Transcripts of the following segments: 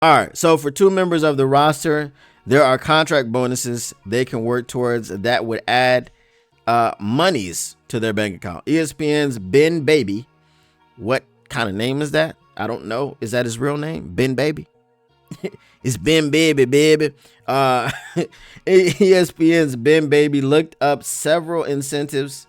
All right. So for two members of the roster, there are contract bonuses they can work towards that would add monies to their bank account. ESPN's Ben Baby. What kind of name is that? I don't know. Is that his real name? Ben Baby? It's Ben Baby, baby. ESPN's Ben Baby looked up several incentives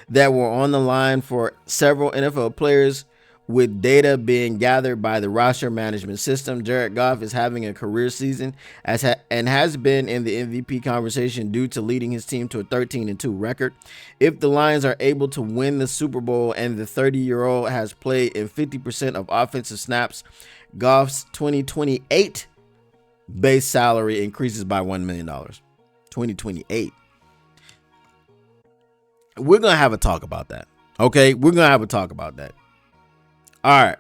that were on the line for several NFL players, with data being gathered by the roster management system. Jared Goff is having a career season and has been in the MVP conversation due to leading his team to a 13-2 record. If the Lions are able to win the Super Bowl and the 30-year-old has played in 50% of offensive snaps, Goff's 2028 base salary increases by $1 million. 2028. We're going to have a talk about that. Okay, we're going to have a talk about that. All right.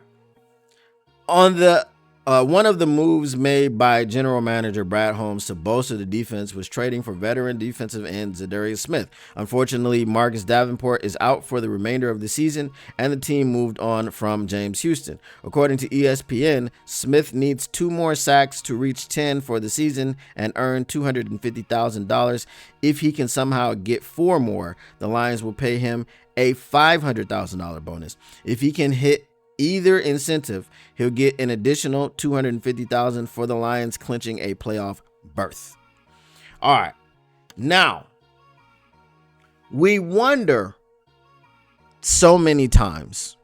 On the one of the moves made by general manager Brad Holmes to bolster the defense was trading for veteran defensive end Zadarius Smith. Unfortunately, Marcus Davenport is out for the remainder of the season, and the team moved on from James Houston. According to ESPN, Smith needs 2 more sacks to reach 10 for the season and earn $250,000. If he can somehow get 4 more, the Lions will pay him a $500,000 bonus. If he can hit either incentive, he'll get an additional $250,000 for the Lions clinching a playoff berth. All right. Now, we wonder so many times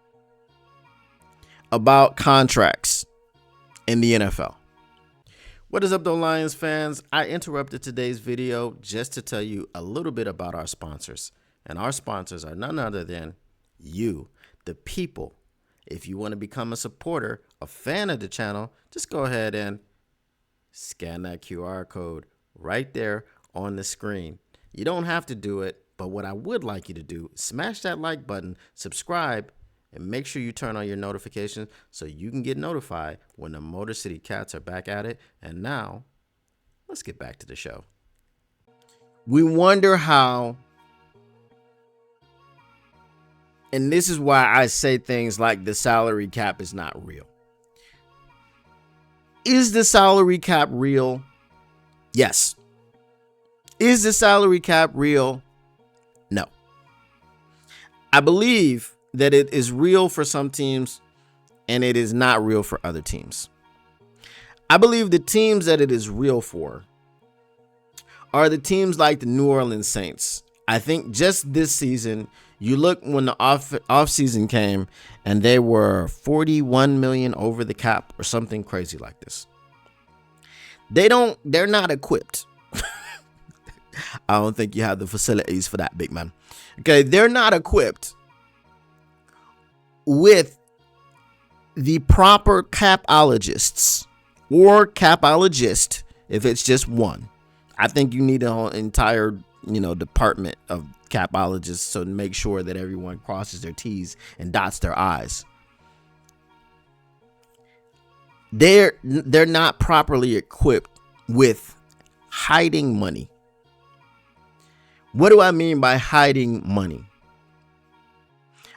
about contracts in the NFL. What is up, though, Lions fans? I interrupted today's video just to tell you a little bit about our sponsors. And our sponsors are none other than you, the people. If you want to become a supporter, a fan of the channel, just go ahead and scan that QR code right there on the screen. You don't have to do it, but what I would like you to do is smash that like button, subscribe, and make sure you turn on your notifications so you can get notified when the Motor City Cats are back at it. And now, let's get back to the show. We wonder how, and this is why I say things like the salary cap is not real. Is the salary cap real? Yes. Is the salary cap real? No. I believe that it is real for some teams and it is not real for other teams. I believe the teams that it is real for are the teams like the New Orleans Saints. I think just this season, you look when the off season came and they were 41 million over the cap or something crazy like this. They're not equipped. I don't think you have the facilities for that, big man. Okay, they're not equipped with the proper capologists or capologist if it's just one. I think you need an entire department of capologists so to make sure that everyone crosses their T's and dots their I's. They're not properly equipped with hiding money. What do I mean by hiding money?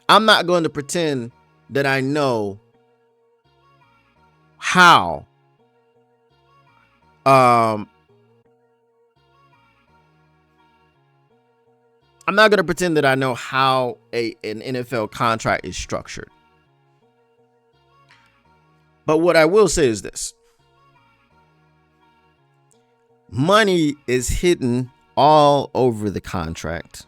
I'm not going to pretend that I know how I'm not going to pretend that I know how an NFL contract is structured. But what I will say is this. Money is hidden all over the contract.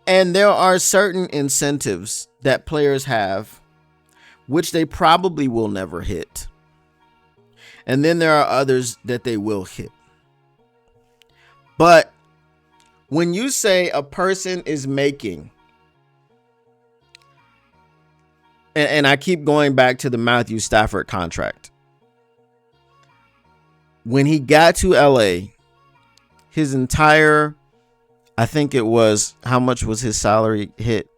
And there are certain incentives that players have, which they probably will never hit. And then there are others that they will hit. But when you say a person is making, and I keep going back to the Matthew Stafford contract. When he got to LA, his entire, I think it was, how much was his salary hit?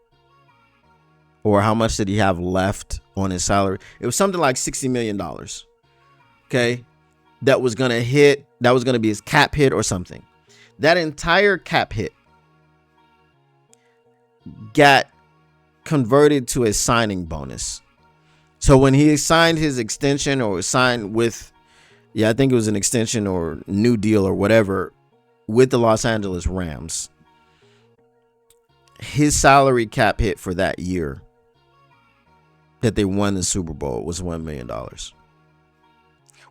Or how much did he have left on his salary? It was something like $60 million. Okay. That was going to hit. That was going to be his cap hit or something. That entire cap hit got converted to a signing bonus. So when he signed his extension or signed with, I think it was an extension or new deal or whatever with the Los Angeles Rams, his salary cap hit for that year that they won the Super Bowl was $1 million.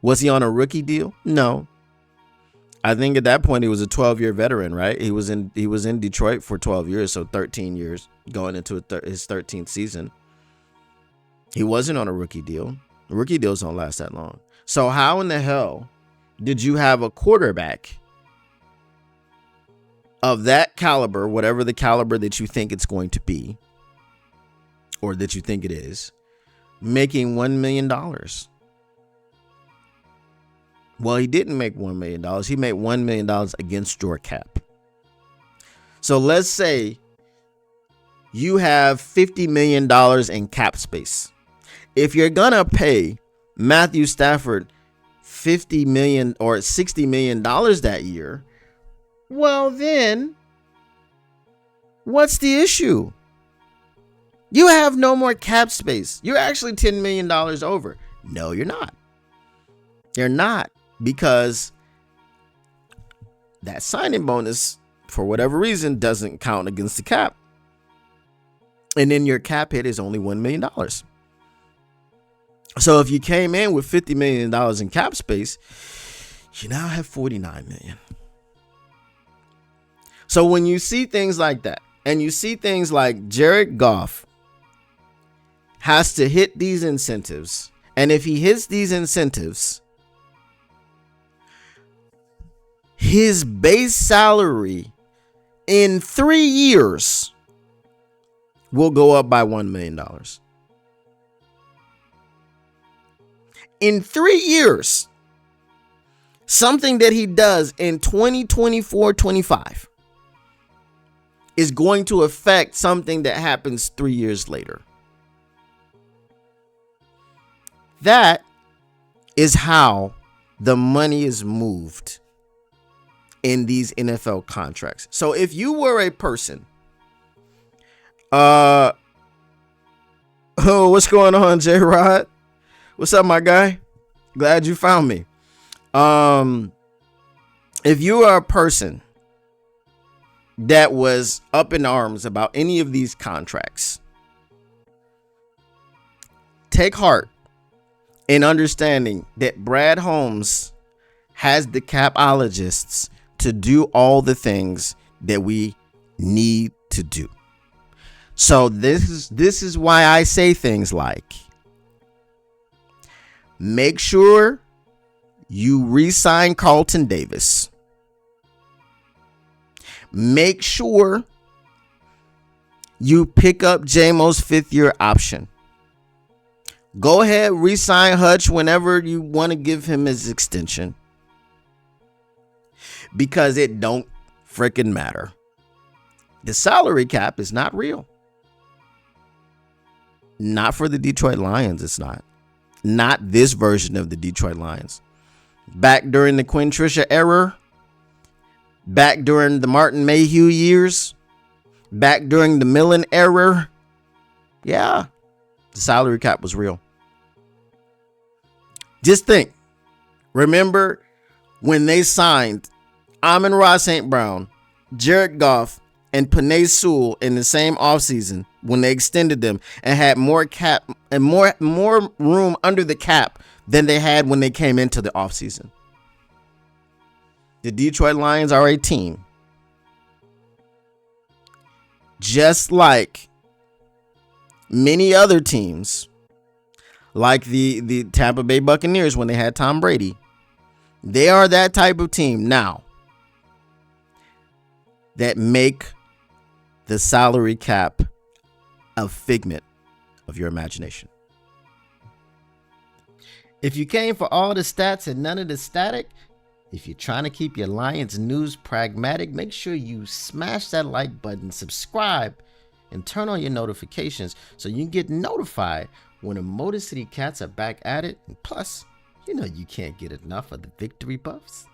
Was he on a rookie deal? No. I think at that point he was a 12-year veteran, right? He was in Detroit for 12 years, so 13 years going into his 13th season. He wasn't on a rookie deal. Rookie deals don't last that long. So how in the hell did you have a quarterback of that caliber, whatever the caliber that you think it's going to be, or that you think it is, making $1 million? Well, he didn't make $1 million. He made $1 million against your cap. So let's say you have $50 million in cap space. If you're going to pay Matthew Stafford $50 million or $60 million that year, well, then what's the issue? You have no more cap space. You're actually $10 million over. No, you're not. You're not, because that signing bonus, for whatever reason, doesn't count against the cap. And then your cap hit is only $1 million. So if you came in with $50 million in cap space, you now have $49 million. So when you see things like that, and you see things like Jared Goff has to hit these incentives, and if he hits these incentives, his base salary in 3 years will go up by $1 million. In 3 years, something that he does in 2024-25 is going to affect something that happens 3 years later. That is how the money is moved in these NFL contracts. So if you were a person, oh, what's going on, J-Rod? What's up, my guy? Glad you found me. If you are a person that was up in arms about any of these contracts, take heart in understanding that Brad Holmes has the capologists to do all the things that we need to do. So this is why I say things like, make sure you re-sign Carlton Davis. Make sure you pick up Jamo's 5th-year option. Go ahead, re-sign Hutch whenever you want to give him his extension, because it don't freaking matter. The salary cap is not real. Not for the Detroit Lions, it's not. Not this version of the Detroit Lions. Back during the Quinn Trisha era, back during the Martin Mayhew years, back during the Millen era, yeah, the salary cap was real. Just think. Remember when they signed Amon-Ra St. Brown, Jared Goff, and Penei Sewell in the same offseason, when they extended them and had more cap and more room under the cap than they had when they came into the offseason. The Detroit Lions are a team, just like many other teams, like the Tampa Bay Buccaneers when they had Tom Brady. They are that type of team now that make the salary cap a figment of your imagination. If you came for all the stats and none of the static, if you're trying to keep your Lions news pragmatic, make sure you smash that like button, subscribe, and turn on your notifications so you can get notified when the Motor City Cats are back at it. And plus, you know you can't get enough of the victory buffs.